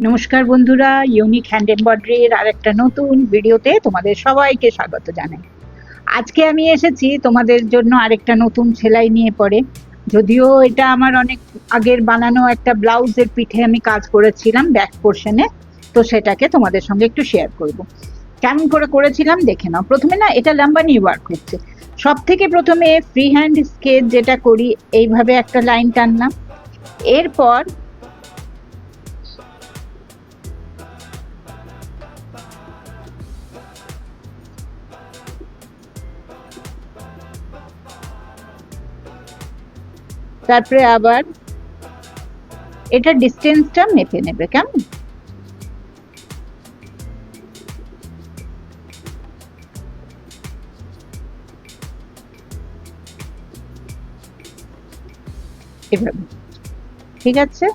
নমস্কার বন্ধুরা, unique hand এমব্রয়ডারির আরেকটা নতুন ভিডিওতে তোমাদের সবাইকে স্বাগত জানাই। আজকে আমি এসেছি তোমাদের জন্য আরেকটা নতুন সেলাই নিয়ে পরে। যদিও এটা আমার অনেক আগের বানানো একটা ব্লাউজের পিঠে আমি কাজ করেছিলাম ব্যাক পোর্শনে, তো সেটাকে তোমাদের সঙ্গে একটু শেয়ার করব। কেমন করে করেছিলাম দেখে নাও। প্রথমে না, এটা লাম্বানি ওয়ার্ক হচ্ছে। সব থেকে প্রথমে ফ্রি হ্যান্ড স্কেচ যেটা করি, এইভাবে একটা লাইন টানলাম। এরপর তারপরে আবার এটা ডিস্টেন্সটা মেপে নেবে, কেমন? এভাবে, ঠিক আছে,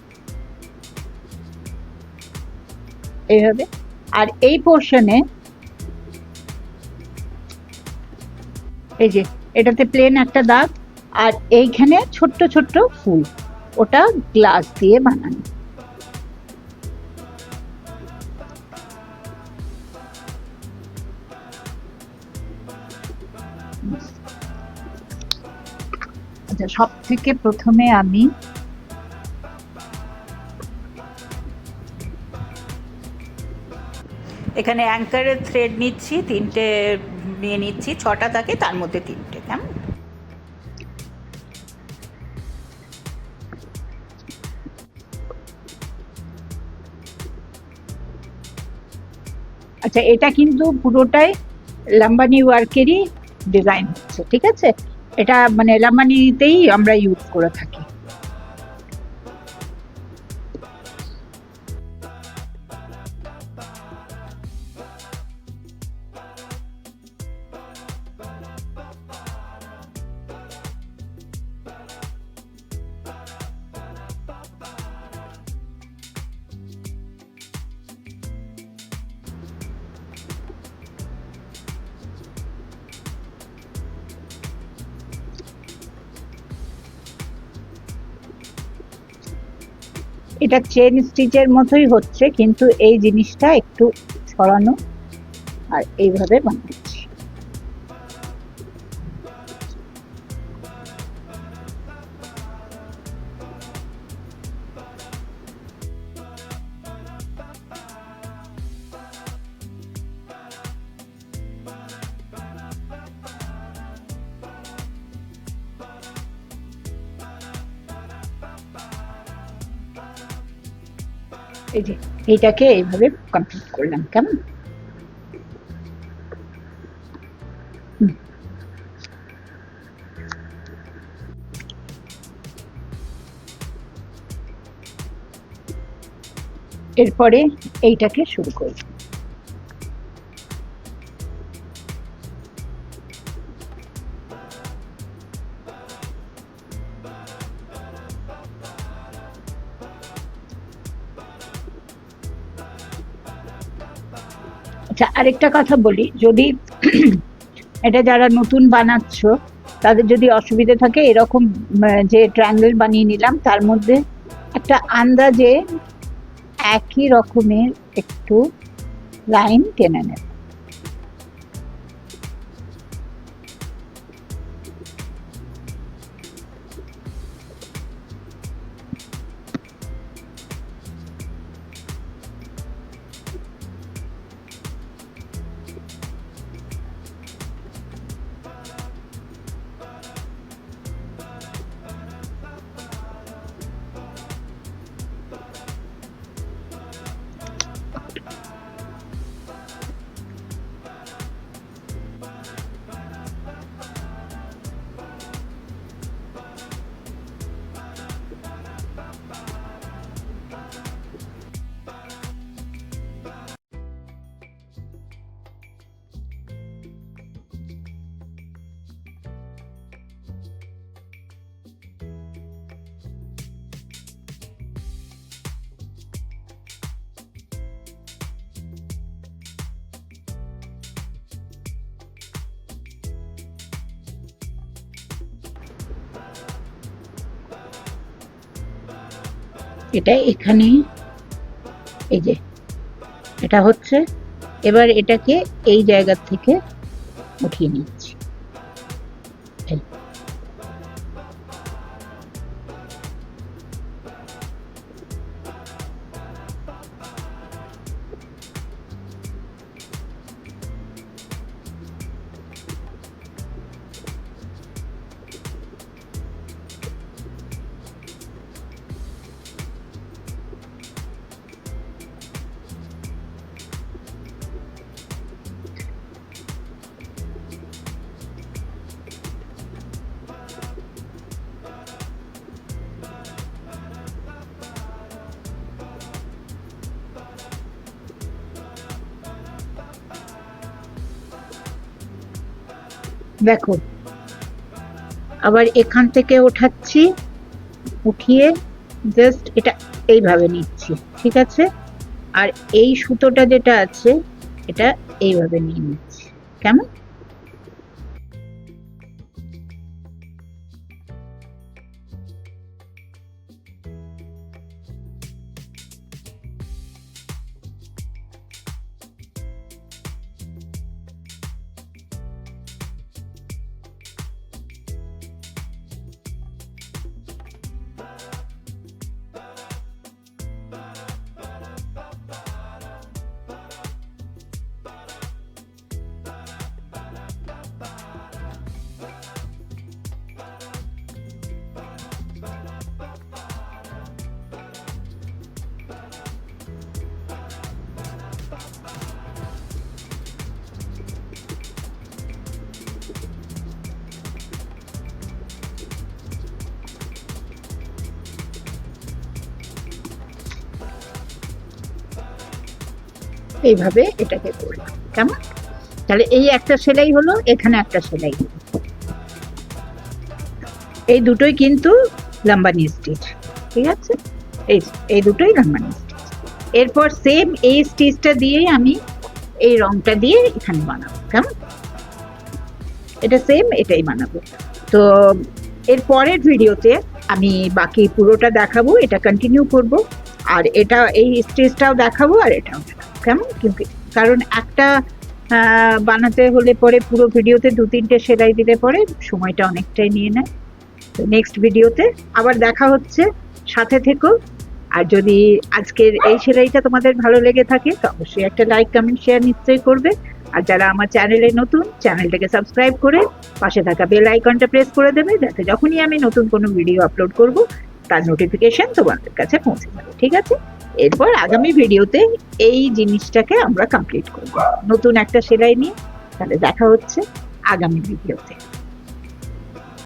এইভাবে। আর এই পোর্শনে এই যে এটাতে প্লেন একটা দাগ, আর এইখানে ছোট্ট ছোট্ট ফুল, ওটা গ্লাস দিয়ে বানানো। আচ্ছা, সব থেকে প্রথমে আমি এখানে অ্যাঙ্কারের থ্রেড নিচ্ছি, তিনটে নিয়ে নিচ্ছি, 6টা থাকে, তার মধ্যে 3টে, কেমন? আচ্ছা, এটা কিন্তু পুরোটাই লাম্বানি ওয়ার্কেরই ডিজাইন হচ্ছে, ঠিক আছে? এটা মানে লাম্বানিতেই আমরা ইউজ করে থাকি। এটা চেন স্টিচের মতোই হচ্ছে, কিন্তু এই জিনিসটা একটু ছড়ানো, আর এইভাবে বানাচ্ছি। এই যে এইটাকে এইভাবে কমপ্লিট করলাম, কেমন? এরপরে এইটাকে শুরু করব। আচ্ছা, আরেকটা কথা বলি, যদি এটা যারা নতুন বানাচ্ছ তাদের যদি অসুবিধে থাকে, এরকম যে ট্রায়াঙ্গেল বানিয়ে নিলাম, তার মধ্যে একটা আন্দাজে একই রকমের একটু লাইন টেনে নেব। এটা এখানে এই যে এটা হচ্ছে, এবার এটাকে এই জায়গা থেকে উঠিয়ে নিচ্ছি। এই দেখো, আবার এখান থেকে ওঠাচ্ছি, উঠিয়ে জাস্ট এটা এইভাবে নিচ্ছি, ঠিক আছে? আর এই সুতোটা যেটা আছে এটা এইভাবে নিয়ে নিচ্ছি, কেমন? এইভাবে এটাকে করলাম, কেমন? তাহলে এই একটা সেলাই হলো, এখানে একটা সেলাই হলো। এই দুটোই কিন্তু লাম্বানি স্টিচ, ঠিক আছে? এই এই দুটোই লাম্বানি স্টিচ। এরপর সেম এই স্টিচটা দিয়েই আমি এই রংটা দিয়ে এখানে বানাবো, কেমন? এটা সেম এটাই বানাবো। তো এর পরের ভিডিওতে আমি বাকি পুরোটা দেখাবো, এটা কন্টিনিউ করব, আর এটা এই স্টিচটাও দেখাবো আর এটাও দেখাবো, কেমন? কিন্তু কারণ একটা বানাতে হলে পরে পুরো ভিডিওতে 2-3টে সেলাই দিলে পরে সময়টা অনেকটাই নিয়ে নেয়। তো নেক্সট ভিডিওতে আবার দেখা হচ্ছে, সাথে থেকো। আর যদি আজকের এই সেলাইটা তোমাদের ভালো লেগে থাকে তো অবশ্যই একটা লাইক, কমেন্ট, শেয়ার নিশ্চয়ই করবে। আর যারা আমার চ্যানেলে নতুন, চ্যানেলটাকে সাবস্ক্রাইব করে পাশে থাকা বেল আইকনটা প্রেস করে দেবে, যাতে যখনই আমি নতুন কোনো ভিডিও আপলোড করব তার নোটিফিকেশন তোমাদের কাছে পৌঁছে যাবে, ঠিক আছে? এরপর আগামী ভিডিওতে এই জিনিসটাকে আমরা কমপ্লিট করব নতুন একটা সেলাই নিয়ে। তাহলে দেখা হচ্ছে আগামী ভিডিওতে।